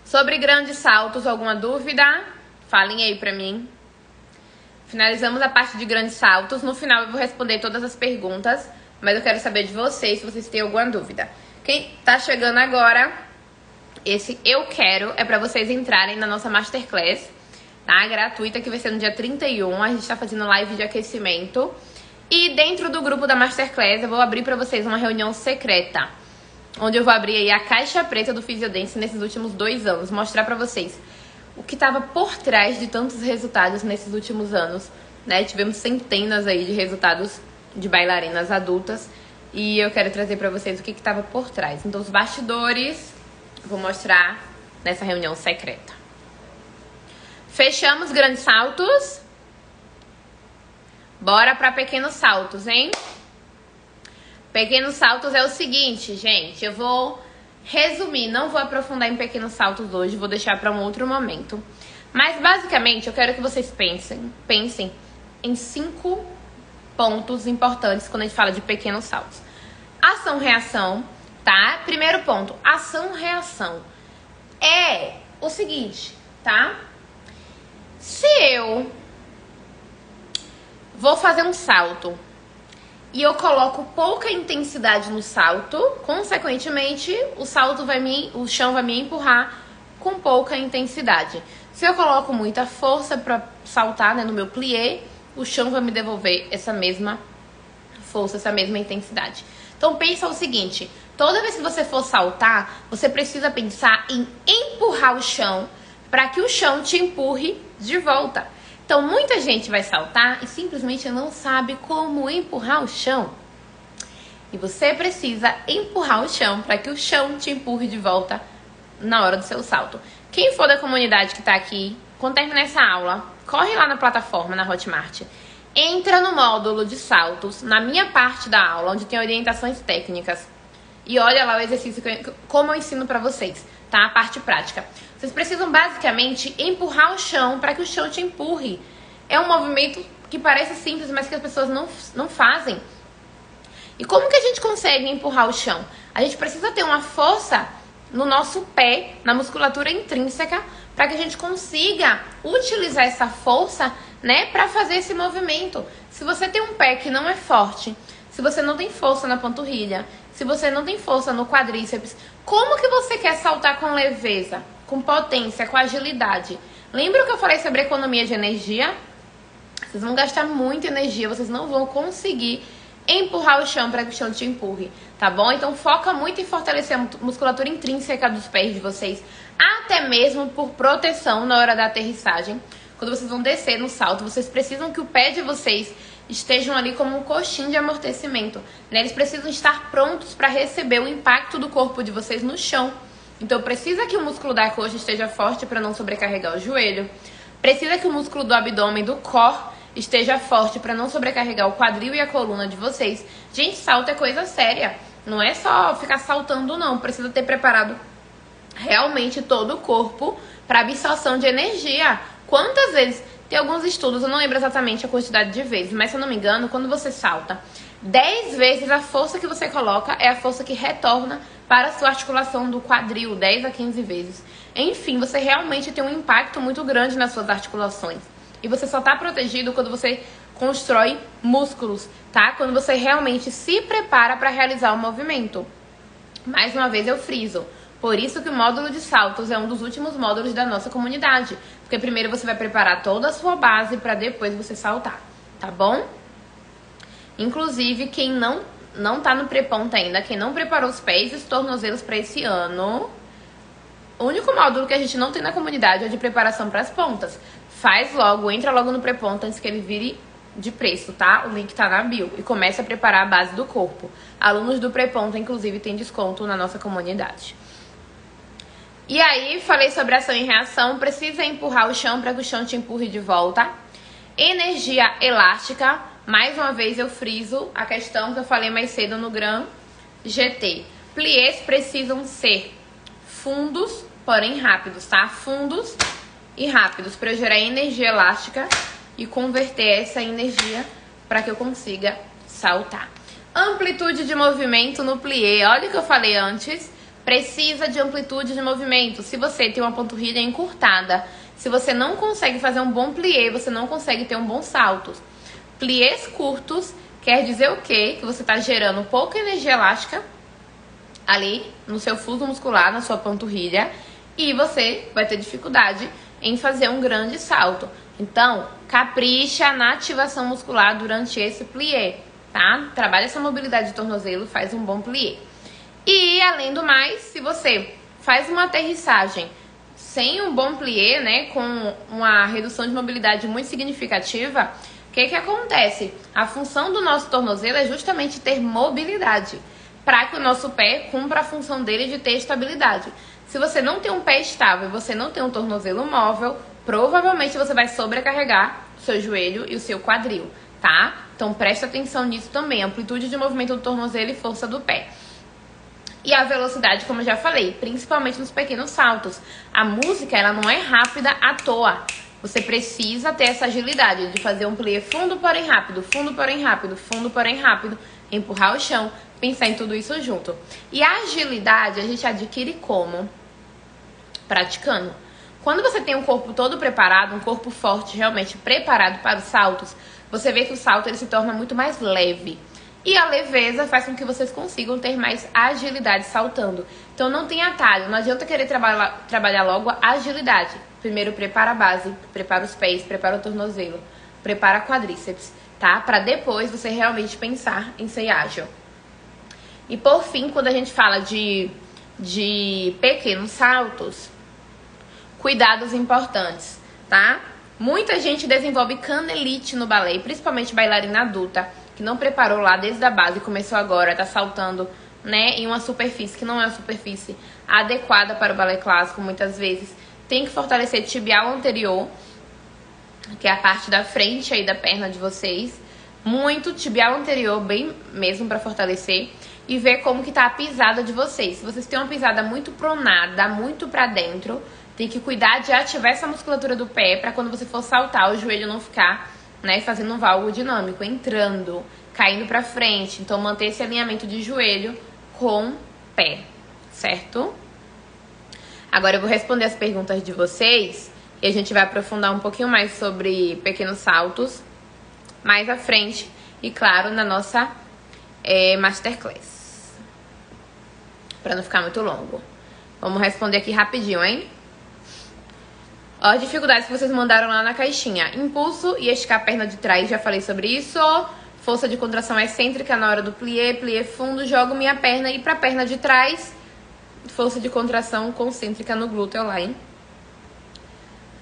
Sobre grandes saltos, alguma dúvida? Falem aí pra mim. Finalizamos a parte de grandes saltos. No final eu vou responder todas as perguntas, mas eu quero saber de vocês, se vocês têm alguma dúvida. Quem tá chegando agora, esse eu quero é pra vocês entrarem na nossa Masterclass, tá? Gratuita, que vai ser no dia 31. A gente tá fazendo live de aquecimento. E dentro do grupo da Masterclass eu vou abrir pra vocês uma reunião secreta, onde eu vou abrir aí a caixa preta do Physiodance nesses últimos 2 anos. Mostrar pra vocês o que tava por trás de tantos resultados nesses últimos anos, né? Tivemos centenas aí de resultados de bailarinas adultas. E eu quero trazer pra vocês o que tava por trás. Então, os bastidores, vou mostrar nessa reunião secreta. Fechamos grandes saltos. Bora pra pequenos saltos, hein? Pequenos saltos é o seguinte, gente. Eu vou resumir, não vou aprofundar em pequenos saltos hoje. Vou deixar pra um outro momento. Mas, basicamente, eu quero que vocês pensem em 5 pontos importantes quando a gente fala de pequenos saltos. Ação-reação, tá? Primeiro ponto, ação-reação. É o seguinte, tá? Se eu vou fazer um salto e eu coloco pouca intensidade no salto, consequentemente, o chão vai me empurrar com pouca intensidade. Se eu coloco muita força pra saltar, né, no meu plié, o chão vai me devolver essa mesma força, essa mesma intensidade. Então pensa o seguinte, toda vez que você for saltar, você precisa pensar em empurrar o chão para que o chão te empurre de volta. Então muita gente vai saltar e simplesmente não sabe como empurrar o chão. E você precisa empurrar o chão para que o chão te empurre de volta na hora do seu salto. Quem for da comunidade que tá aqui, quando terminar essa aula, corre lá na plataforma, na Hotmart. Entra no módulo de saltos, na minha parte da aula, onde tem orientações técnicas. E olha lá o exercício, como eu ensino pra vocês, tá? A parte prática. Vocês precisam basicamente empurrar o chão para que o chão te empurre. É um movimento que parece simples, mas que as pessoas não fazem. E como que a gente consegue empurrar o chão? A gente precisa ter uma força no nosso pé, na musculatura intrínseca, para que a gente consiga utilizar essa força, né, para fazer esse movimento. Se você tem um pé que não é forte, se você não tem força na panturrilha, se você não tem força no quadríceps, como que você quer saltar com leveza, com potência, com agilidade? Lembra que eu falei sobre economia de energia? Vocês vão gastar muita energia, vocês não vão conseguir empurrar o chão para que o chão te empurre, tá bom? Então foca muito em fortalecer a musculatura intrínseca dos pés de vocês, até mesmo por proteção na hora da aterrissagem. Quando vocês vão descer no salto, vocês precisam que o pé de vocês estejam ali como um coxim de amortecimento, né? Eles precisam estar prontos para receber o impacto do corpo de vocês no chão. Então precisa que o músculo da coxa esteja forte para não sobrecarregar o joelho. Precisa que o músculo do abdômen, do core, esteja forte para não sobrecarregar o quadril e a coluna de vocês. Gente, salto é coisa séria. Não é só ficar saltando, não. Precisa ter preparado realmente todo o corpo para absorção de energia. Quantas vezes, tem alguns estudos, eu não lembro exatamente a quantidade de vezes, mas se eu não me engano, quando você salta, 10 vezes a força que você coloca é a força que retorna para a sua articulação do quadril, 10 a 15 vezes. Enfim, você realmente tem um impacto muito grande nas suas articulações. E você só tá protegido quando você constrói músculos, tá? Quando você realmente se prepara para realizar o movimento. Mais uma vez eu friso. Por isso que o módulo de saltos é um dos últimos módulos da nossa comunidade. Porque primeiro você vai preparar toda a sua base para depois você saltar, tá bom? Inclusive, quem não tá no pré-ponta ainda, quem não preparou os pés e os tornozelos para esse ano, o único módulo que a gente não tem na comunidade é de preparação para as pontas. Faz logo, entra logo no pré-ponta antes que ele vire de preço, tá? O link tá na bio. E começa a preparar a base do corpo. Alunos do pré-ponta, inclusive, tem desconto na nossa comunidade. E aí, falei sobre ação e reação. Precisa empurrar o chão para que o chão te empurre de volta. Energia elástica. Mais uma vez eu friso a questão que eu falei mais cedo no Gran GT. Pliés precisam ser fundos, porém rápidos, tá? Fundos e rápidos para eu gerar energia elástica e converter essa energia para que eu consiga saltar. Amplitude de movimento no plié. Olha o que eu falei antes. Precisa de amplitude de movimento. Se você tem uma panturrilha encurtada, se você não consegue fazer um bom plié, você não consegue ter um bom salto. Pliés curtos quer dizer o quê? Que você está gerando pouca energia elástica ali no seu fuso muscular, na sua panturrilha, e você vai ter dificuldade em fazer um grande salto. Então, capricha na ativação muscular durante esse plié, tá? Trabalha essa mobilidade de tornozelo, faz um bom plié. E, além do mais, se você faz uma aterrissagem sem um bom plié, né, com uma redução de mobilidade muito significativa, o que acontece? A função do nosso tornozelo é justamente ter mobilidade, para que o nosso pé cumpra a função dele de ter estabilidade. Se você não tem um pé estável e você não tem um tornozelo móvel, provavelmente você vai sobrecarregar o seu joelho e o seu quadril, tá? Então presta atenção nisso também, amplitude de movimento do tornozelo e força do pé. E a velocidade, como eu já falei, principalmente nos pequenos saltos. A música, ela não é rápida à toa. Você precisa ter essa agilidade de fazer um plié fundo, porém rápido, fundo, porém rápido, fundo, porém rápido, empurrar o chão, pensar em tudo isso junto. E a agilidade a gente adquire como? Praticando. Quando você tem um corpo todo preparado, um corpo forte, realmente preparado para os saltos, você vê que o salto ele se torna muito mais leve. E a leveza faz com que vocês consigam ter mais agilidade saltando. Então não tem atalho, não adianta querer trabalhar logo a agilidade. Primeiro prepara a base, prepara os pés, prepara o tornozelo, prepara a quadríceps, tá? Para depois você realmente pensar em ser ágil. E por fim, quando a gente fala de pequenos saltos, cuidados importantes, tá? Muita gente desenvolve canelite no balé, principalmente bailarina adulta, que não preparou lá desde a base e começou agora, tá saltando, né, em uma superfície que não é uma superfície adequada para o balé clássico, muitas vezes. Tem que fortalecer tibial anterior, que é a parte da frente aí da perna de vocês. Muito tibial anterior, bem mesmo para fortalecer. E ver como que tá a pisada de vocês. Se vocês têm uma pisada muito pronada, muito pra dentro, tem que cuidar de ativar essa musculatura do pé para quando você for saltar, o joelho não ficar, né, fazendo um valgo dinâmico, entrando, caindo pra frente. Então, manter esse alinhamento de joelho com pé, certo? Agora eu vou responder as perguntas de vocês e a gente vai aprofundar um pouquinho mais sobre pequenos saltos mais à frente e, claro, na nossa masterclass. Pra não ficar muito longo. Vamos responder aqui rapidinho, hein? Ó, as dificuldades que vocês mandaram lá na caixinha. Impulso e esticar a perna de trás, já falei sobre isso. Força de contração excêntrica na hora do plié, plié fundo, jogo minha perna e pra perna de trás. Força de contração concêntrica no glúteo lá, hein?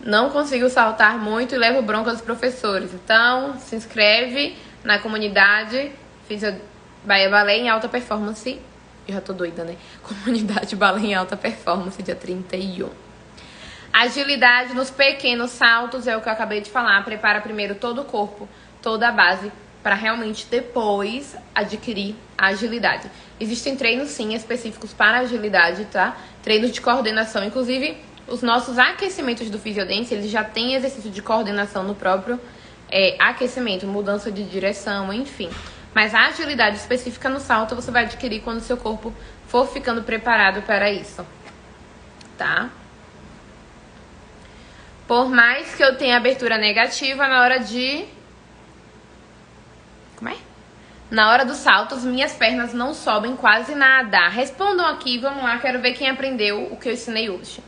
Não consigo saltar muito e levo bronca dos professores. Então, se inscreve na comunidade Bahia Balé em Alta Performance. Eu já tô doida, né? Comunidade Balé em Alta Performance, dia 31. Agilidade nos pequenos saltos é o que eu acabei de falar. Prepara primeiro todo o corpo, toda a base, para realmente depois adquirir a agilidade. Existem treinos, sim, específicos para agilidade, tá? Treinos de coordenação. Inclusive, os nossos aquecimentos do Physiodance, eles já têm exercício de coordenação no próprio aquecimento, mudança de direção, enfim. Mas a agilidade específica no salto você vai adquirir quando o seu corpo for ficando preparado para isso, tá? Por mais que eu tenha abertura negativa na hora de... Como é? Na hora dos saltos, minhas pernas não sobem quase nada. Respondam aqui, vamos lá, quero ver quem aprendeu o que eu ensinei hoje.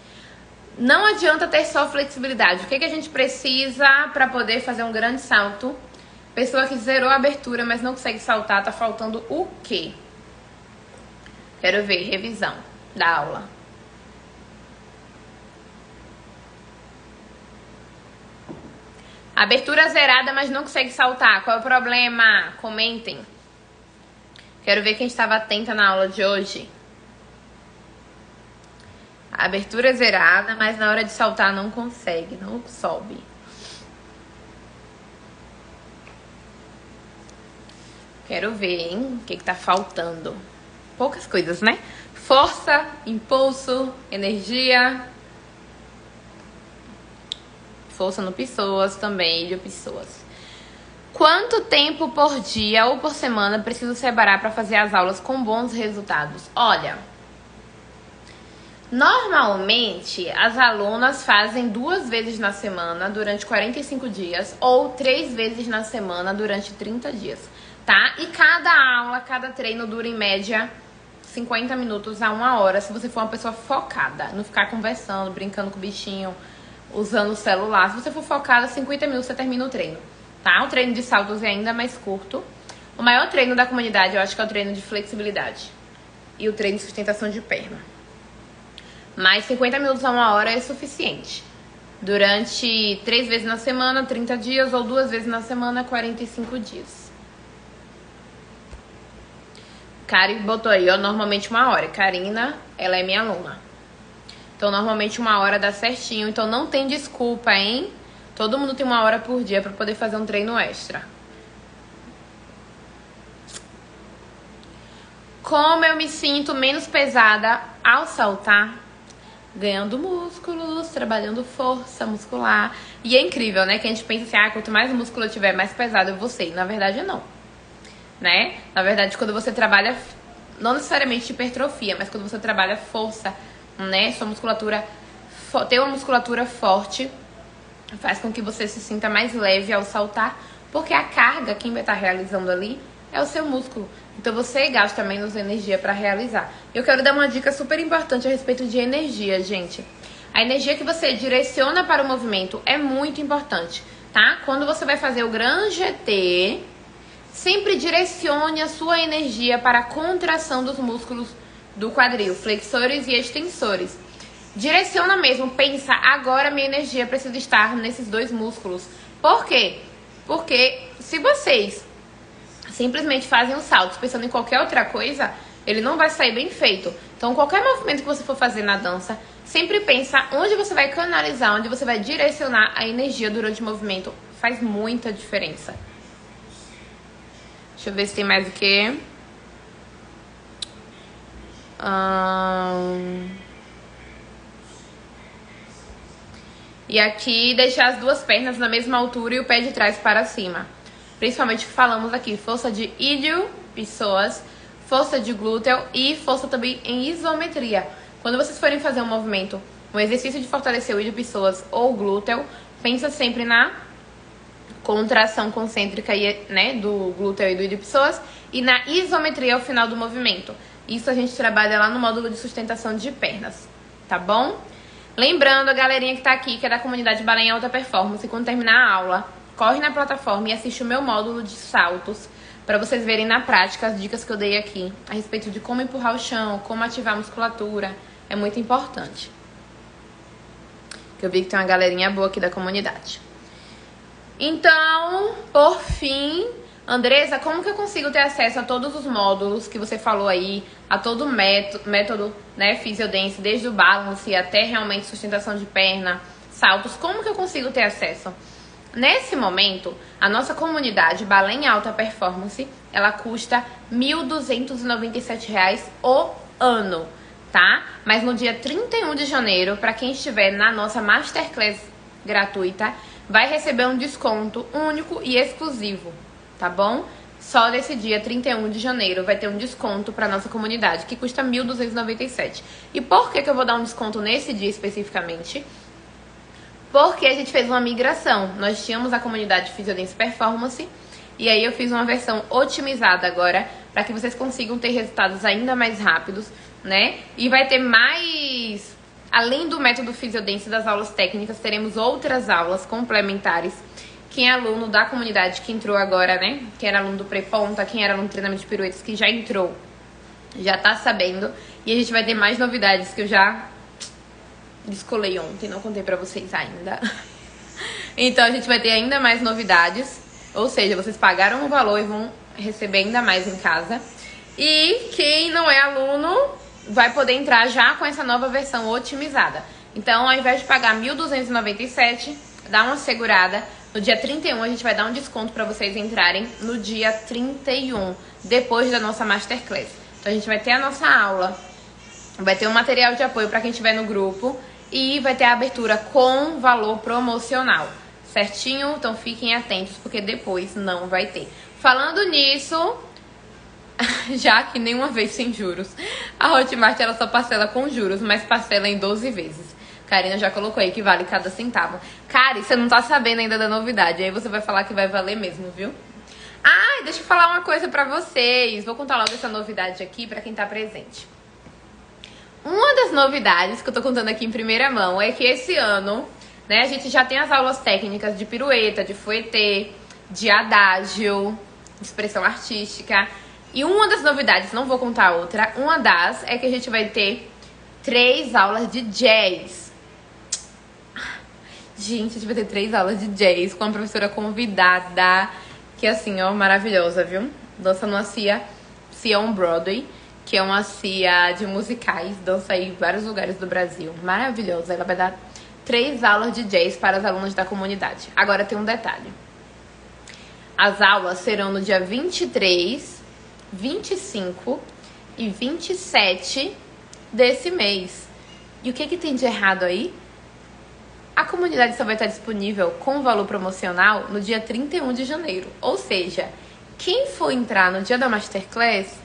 Não adianta ter só flexibilidade. O que a gente precisa para poder fazer um grande salto? Pessoa que zerou a abertura, mas não consegue saltar, tá faltando o quê? Quero ver, revisão da aula. Abertura zerada, mas não consegue saltar. Qual é o problema? Comentem. Quero ver quem estava atenta na aula de hoje. A abertura é zerada, mas na hora de saltar não consegue, não sobe. Quero ver, hein? O que tá faltando? Poucas coisas, né? Força, impulso, energia. Força no pessoas também, de pessoas. Quanto tempo por dia ou por semana preciso separar para fazer as aulas com bons resultados? Olha, normalmente as alunas fazem 2 vezes na semana durante 45 dias ou 3 vezes na semana durante 30 dias. Tá? E cada aula, cada treino dura em média 50 minutos a 1 hora, se você for uma pessoa focada, não ficar conversando, brincando com o bichinho, usando o celular. Se você for focada, 50 minutos você termina o treino, tá? O treino de saltos é ainda mais curto. O maior treino da comunidade, eu acho que é o treino de flexibilidade e o treino de sustentação de perna. Mas 50 minutos a 1 hora é suficiente, durante 3 vezes na semana, 30 dias, ou 2 vezes na semana, 45 dias. Kari botou aí, ó, normalmente 1 hora. Karina, ela é minha aluna. Então, normalmente 1 hora dá certinho. Então, não tem desculpa, hein? Todo mundo tem 1 hora por dia pra poder fazer um treino extra. Como eu me sinto menos pesada ao saltar? Ganhando músculos, trabalhando força muscular. E é incrível, né? Que a gente pensa assim, quanto mais músculo eu tiver, mais pesado eu vou ser. E na verdade, não. Né? Na verdade, quando você trabalha, não necessariamente hipertrofia, mas quando você trabalha força, né? Sua musculatura, ter uma musculatura forte, faz com que você se sinta mais leve ao saltar, porque a carga, quem vai estar realizando ali, é o seu músculo. Então você gasta menos energia para realizar. Eu quero dar uma dica super importante a respeito de energia, gente. A energia que você direciona para o movimento é muito importante, tá? Quando você vai fazer o Grand GT, sempre direcione a sua energia para a contração dos músculos do quadril, flexores e extensores. Direciona mesmo, pensa, agora minha energia precisa estar nesses 2 músculos. Por quê? Porque se vocês simplesmente fazem um salto pensando em qualquer outra coisa, ele não vai sair bem feito. Então, qualquer movimento que você for fazer na dança, sempre pensa onde você vai canalizar, onde você vai direcionar a energia durante o movimento. Faz muita diferença. Deixa eu ver se tem mais o que. E aqui, deixar as 2 pernas na mesma altura e o pé de trás para cima. Principalmente falamos aqui, força de ilho, pessoas, força de glúteo e força também em isometria. Quando vocês forem fazer um movimento, um exercício de fortalecer o ilho, pessoas ou glúteo, pensa sempre na contração concêntrica, né, do glúteo e do ilho, pessoas, e na isometria ao final do movimento. Isso a gente trabalha lá no módulo de sustentação de pernas, tá bom? Lembrando a galerinha que tá aqui, que é da comunidade Balé em Alta Performance, quando terminar a aula, corre na plataforma e assiste o meu módulo de saltos para vocês verem na prática as dicas que eu dei aqui a respeito de como empurrar o chão, como ativar a musculatura. É muito importante. Que eu vi que tem uma galerinha boa aqui da comunidade. Então, por fim, Andressa, como que eu consigo ter acesso a todos os módulos que você falou aí, a todo o método, né, Physiodance, desde o balance até realmente sustentação de perna, saltos, como que eu consigo ter acesso? Nesse momento, a nossa comunidade Balé em Alta Performance, ela custa R$ 1.297 o ano, tá? Mas no dia 31 de janeiro, para quem estiver na nossa Masterclass gratuita, vai receber um desconto único e exclusivo, tá bom? Só nesse dia 31 de janeiro vai ter um desconto para nossa comunidade, que custa R$ 1.297. E por que eu vou dar um desconto nesse dia especificamente? Porque a gente fez uma migração. Nós tínhamos a comunidade Physiodance Performance e aí eu fiz uma versão otimizada agora para que vocês consigam ter resultados ainda mais rápidos, né? E vai ter mais, além do método Physiodance das aulas técnicas, teremos outras aulas complementares. Quem é aluno da comunidade que entrou agora, né? Quem era aluno do pré-ponta, quem era aluno do treinamento de piruetas que já entrou, já tá sabendo. E a gente vai ter mais novidades que eu já descolei ontem, não contei pra vocês ainda. Então a gente vai ter ainda mais novidades. Ou seja, vocês pagaram o valor e vão receber ainda mais em casa. E quem não é aluno vai poder entrar já com essa nova versão otimizada. Então, ao invés de pagar R$ 1.297, dá uma segurada. No dia 31 a gente vai dar um desconto pra vocês entrarem no dia 31, depois da nossa Masterclass. Então a gente vai ter a nossa aula, vai ter um material de apoio pra quem estiver no grupo e vai ter a abertura com valor promocional, certinho? Então fiquem atentos, porque depois não vai ter. Falando nisso, já que nenhuma vez sem juros, a Hotmart ela só parcela com juros, mas parcela em 12 vezes. Karina já colocou aí que vale cada centavo. Kari, você não tá sabendo ainda da novidade, aí você vai falar que vai valer mesmo, viu? Ah, deixa eu falar uma coisa pra vocês. Vou contar logo essa novidade aqui pra quem tá presente. Uma das novidades que eu tô contando aqui em primeira mão é que esse ano, né, a gente já tem as aulas técnicas de pirueta, de fouetté, de adágio, de expressão artística. E uma das novidades, não vou contar outra, uma das é que a gente vai ter 3 aulas de jazz. Gente, a gente vai ter 3 aulas de jazz com uma professora convidada, que assim, ó, maravilhosa, viu? Dança numa CIA on Broadway, que é uma CIA de musicais, dança aí em vários lugares do Brasil. Maravilhosa. Ela vai dar 3 aulas de jazz para as alunas da comunidade. Agora tem um detalhe. As aulas serão no dia 23, 25 e 27 desse mês. E o que tem de errado aí? A comunidade só vai estar disponível com valor promocional no dia 31 de janeiro. Ou seja, quem for entrar no dia da Masterclass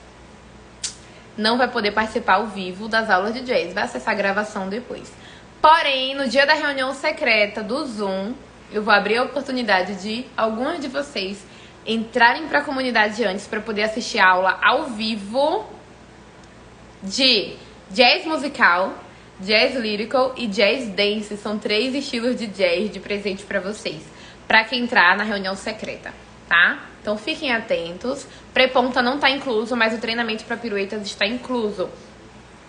não vai poder participar ao vivo das aulas de jazz. Vai acessar a gravação depois. Porém, no dia da reunião secreta do Zoom, eu vou abrir a oportunidade de algumas de vocês entrarem para a comunidade antes para poder assistir a aula ao vivo de jazz musical, jazz lyrical e jazz dance. São 3 estilos de jazz de presente para vocês, para quem entrar na reunião secreta, tá? Então fiquem atentos. Pré-ponta não está incluso, mas o treinamento para piruetas está incluso.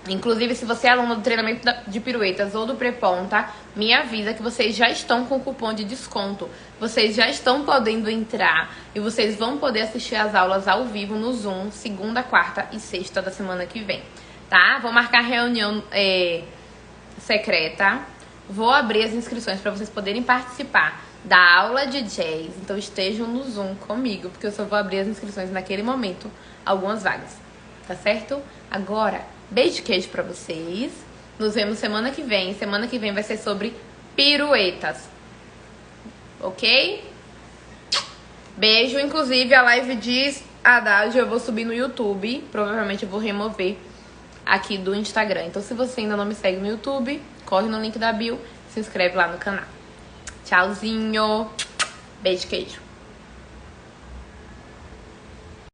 Inclusive, se você é aluno do treinamento de piruetas ou do pré-ponta, me avisa que vocês já estão com cupom de desconto. Vocês já estão podendo entrar e vocês vão poder assistir as aulas ao vivo no Zoom, segunda, quarta e sexta da semana que vem, tá? Vou marcar reunião secreta. Vou abrir as inscrições para vocês poderem participar da aula de jazz. Então estejam no Zoom comigo, porque eu só vou abrir as inscrições naquele momento, algumas vagas, tá certo? Agora, beijo e queijo pra vocês. Nos vemos semana que vem. Semana que vem vai ser sobre piruetas, ok? Beijo. Inclusive a live de Haddad eu vou subir no YouTube. Provavelmente eu vou remover aqui do Instagram. Então se você ainda não me segue no YouTube, corre no link da bio, se inscreve lá no canal. Tchauzinho. Beijo, queijo.